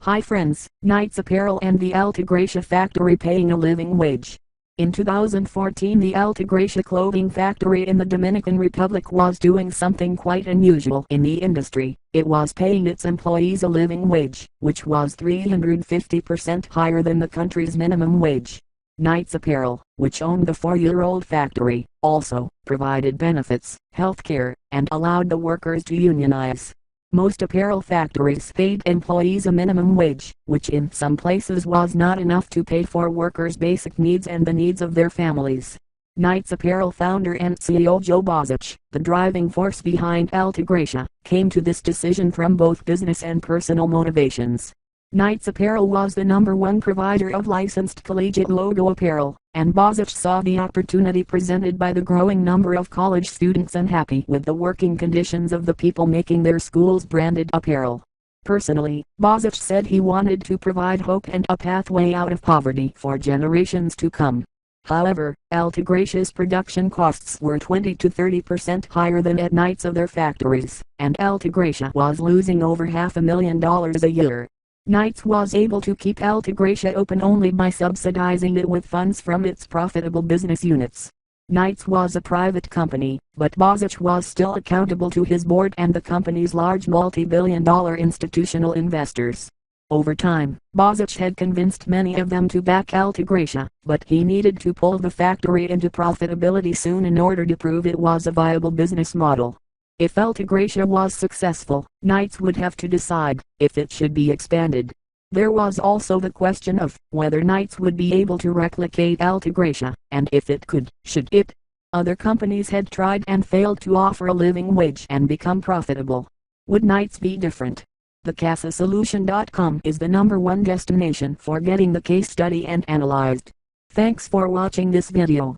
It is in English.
Hi friends, Knights Apparel and the Alta Gracia factory paying a living wage. In 2014 the Alta Gracia clothing factory in the Dominican Republic was doing something quite unusual in the industry. It was paying its employees a living wage, which was 350% higher than the country's minimum wage. Knights Apparel, which owned the 4-year-old factory, also provided benefits, health care, and allowed the workers to unionize. Most apparel factories paid employees a minimum wage, which in some places was not enough to pay for workers' basic needs and the needs of their families. Knights Apparel founder and CEO Joe Bozich, the driving force behind Alta Gracia, came to this decision from both business and personal motivations. Knights Apparel was the #1 provider of licensed collegiate logo apparel, and Bozich saw the opportunity presented by the growing number of college students unhappy with the working conditions of the people making their schools branded apparel. Personally, Bozich said he wanted to provide hope and a pathway out of poverty for generations to come. However, Alta Gracia's production costs were 20 to 30% higher than at Knights' other factories, and Alta Gracia was losing over $500,000 a year. Knights was able to keep Alta Gracia open only by subsidizing it with funds from its profitable business units. Knights was a private company, but Bozich was still accountable to his board and the company's large multi-billion-dollar institutional investors. Over time, Bozich had convinced many of them to back Alta Gracia, but he needed to pull the factory into profitability soon in order to prove it was a viable business model. If Alta Gracia was successful, Knights would have to decide if it should be expanded. There was also the question of whether Knights would be able to replicate Alta Gracia, and if it could, should it. Other companies had tried and failed to offer a living wage and become profitable. Would Knights be different? TheCasaSolution.com is the #1 destination for getting the case study and analyzed. Thanks for watching this video.